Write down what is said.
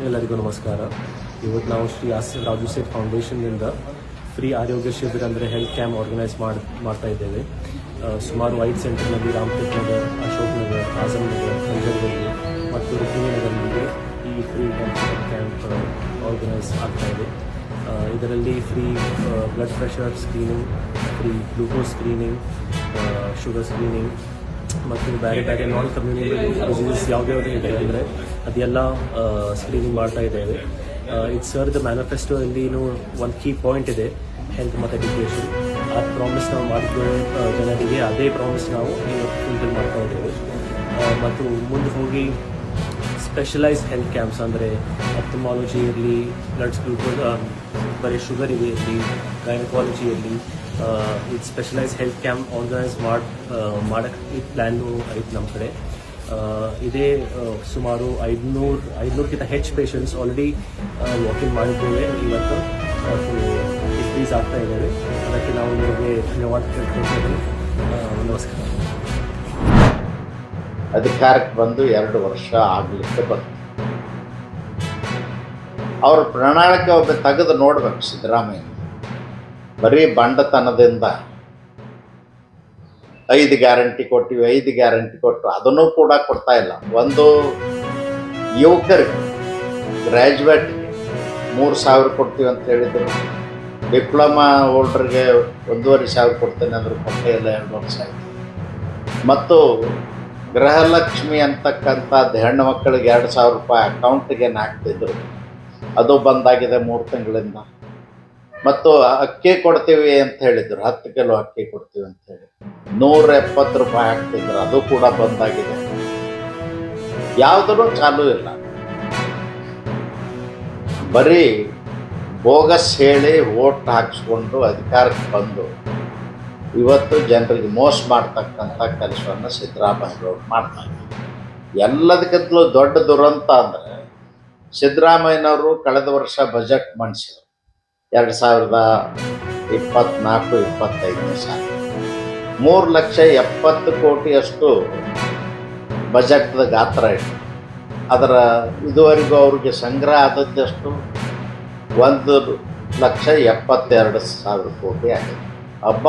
ಎಲ್ಲರಿಗೂ ನಮಸ್ಕಾರ. ಇವತ್ತು ನಾವು ಶ್ರೀ ರಾಜು ಸೇಠ್ ಫೌಂಡೇಶನ್ನಿಂದ ಫ್ರೀ ಆರೋಗ್ಯ ಶಿಬಿರ ಅಂದರೆ ಹೆಲ್ತ್ ಕ್ಯಾಂಪ್ ಆರ್ಗನೈಸ್ ಮಾಡ್ತಾ ಇದ್ದೇವೆ. ಸುಮಾರು 5 ಸೆಂಟರ್ನಲ್ಲಿ ರಾಮಟೆಕ್ ನಗರ್, ಅಶೋಕ್ ನಗರ್, ಆಜಮ್ ನಗರ್, ಸಂಜಯದಲ್ಲಿ ಮತ್ತು ರುಕ್ಮಿಣಿ ನಗರದಲ್ಲಿ ಈ ಫ್ರೀ ಹೆಲ್ತ್ ಕ್ಯಾಂಪ್ ಆರ್ಗನೈಸ್ ಆಗ್ತಾ ಇದೆ. ಇದರಲ್ಲಿ free blood pressure screening, free glucose screening, sugar screening ಮತ್ತು ಬೇರೆ ಬೇರೆ ನಾನ್ ಕಮ್ಯುನಿಕೇಬಲ್ ಡಿಸೀಸಸ್ ಯಾವುದ್ಯಾವುದು ಇದೆ ಅಂದರೆ ಅದೆಲ್ಲ ಸ್ಕ್ರೀನಿಂಗ್ ಮಾಡ್ತಾ ಇದ್ದೇವೆ. ಇದು ಸರ್ದು ಮ್ಯಾನಿಫೆಸ್ಟೋಲ್ಲಿನೂ ಒಂದು ಕೀ ಪಾಯಿಂಟ್ ಇದೆ, ಹೆಲ್ತ್ ಮತ್ತು ಎಜುಕೇಷನ್. ಆ ಪ್ರಾಮಿಸ್ ನಾವು ಮಾಡಿಕೊಳ್ಳೋ ಜನರಿಗೆ ಅದೇ ಪ್ರಾಮಿಸ್ ನಾವು ಫುಲ್ಫಿಲ್ ಮಾಡ್ತಾ ಇದ್ದೇವೆ. ಮತ್ತು ಮುಂದೆ ಹೋಗಿ ಸ್ಪೆಷಲೈಸ್ ಹೆಲ್ತ್ ಕ್ಯಾಂಪ್ಸ್ ಅಂದರೆ ಆಪ್ಥಮಾಲಜಿ ಇರಲಿ, ಬ್ಲಡ್ ಗ್ಲೂಕೋಸ್ ಬರೀ ಶುಗರ್ ಇರಲಿ, ಗೈನಕಾಲಜಿ ಇರಲಿ, ಇದು ಸ್ಪೆಷಲೈಸ್ ಹೆಲ್ತ್ ಕ್ಯಾಂಪ್ ಆರ್ಗನೈಸ್ ಮಾಡೋಕ್ಕೆ ಈ ಪ್ಲ್ಯಾನು ಐತೆ ನಮ್ಮ ಕಡೆ. ಇದೇ ಸುಮಾರು 500ಕ್ಕಿಂತ ಹೆಚ್ಚು ಪೇಷಂಟ್ಸ್ ಆಲ್ರೆಡಿ ವಾಕಿಂಗ್ ಮಾಡಿದ್ದೇವೆ ಇವತ್ತು, ಮತ್ತು ಡಿಕ್ರೀಸ್ ಆಗ್ತಾ ಇದ್ದೇವೆ. ಅದಕ್ಕೆ ನಾವು ನಿಮಗೆ ಧನ್ಯವಾದ ಕೇಳ್ಕೊಳ್ತೇವೆ. ನಮಸ್ಕಾರ. ಅಧಿಕಾರಕ್ಕೆ ಬಂದು 2 ವರ್ಷ ಆಗಲಿಕ್ಕೆ ಬಂತು. ಅವ್ರ ಪ್ರಣಾಳಿಕೆ ಒಬ್ಬ ತೆಗೆದು ನೋಡ್ಬೇಕು. ಸಿದ್ದರಾಮಯ್ಯ ಬರೀ ಬಂಡತನದಿಂದ 5 ಗ್ಯಾರಂಟಿ ಕೊಟ್ಟಿವಿ, 5 ಗ್ಯಾರಂಟಿ ಕೊಟ್ಟು ಅದನ್ನು ಕೂಡ ಕೊಡ್ತಾ ಇಲ್ಲ. ಒಂದು ಯುವಕರಿಗೆ ಗ್ರ್ಯಾಜುಯೇಟ್ಗೆ 3,000 ಕೊಡ್ತೀವಿ ಅಂತ ಹೇಳಿದರು. ಡಿಪ್ಲೊಮಾ ಹೋಲ್ಡರ್ಗೆ 1,500 ಕೊಡ್ತೇನೆ ಅಂದರು, ಕೊಟ್ಟೇ ಇಲ್ಲ. 2 ವರ್ಷ ಆಯಿತು. ಮತ್ತು ಗೃಹಲಕ್ಷ್ಮಿ ಅಂತಕ್ಕಂಥದ್ದು ಹೆಣ್ಣು ಮಕ್ಕಳಿಗೆ 2,000 ರೂಪಾಯಿ ಅಕೌಂಟಿಗೆ ಹಾಕ್ತಿದ್ರು, ಅದು ಬಂದಾಗಿದೆ 3 ತಿಂಗಳಿಂದ. ಮತ್ತು ಅಕ್ಕಿ ಕೊಡ್ತೀವಿ ಅಂತ ಹೇಳಿದರು, 10 ಕಿಲೋ ಅಕ್ಕಿ ಕೊಡ್ತೀವಿ ಅಂತ ಹೇಳಿ 170 ರೂಪಾಯಿ ಹಾಕ್ತಿದ್ರು, ಅದು ಕೂಡ ಬಂದಾಗಿದೆ. ಯಾವುದೂ ಚಾಲೂ ಇಲ್ಲ. ಬರೀ ಬೋಗಸ್ ಹೇಳಿ ವೋಟ್ ಹಾಕಿಸ್ಕೊಂಡು ಅಧಿಕಾರಕ್ಕೆ ಬಂದು ಇವತ್ತು ಜನರಿಗೆ ಮೋಸ ಮಾಡ್ತಕ್ಕಂಥ ಕೆಲಸವನ್ನು ಸಿದ್ದರಾಮಯ್ಯವರು ಮಾಡ್ತಾರೆ. ಎಲ್ಲದಕ್ಕಿಂತಲೂ ದೊಡ್ಡ ದುರಂತ ಅಂದರೆ ಸಿದ್ದರಾಮಯ್ಯನವರು ಕಳೆದ ವರ್ಷ ಬಜೆಟ್ ಮಂಡಿಸಿದರು. 2024-25 ಸಾಲ 3,70,000 ಕೋಟಿಯಷ್ಟು ಬಜೆಟ್ದ ಗಾತ್ರ ಇತ್ತು. ಅದರ ಇದುವರೆಗೂ ಅವ್ರಿಗೆ ಸಂಗ್ರಹ ಆದದ್ದಷ್ಟು 1,72,000 ಕೋಟಿ ಆಗಿದೆ. ಹಬ್ಬ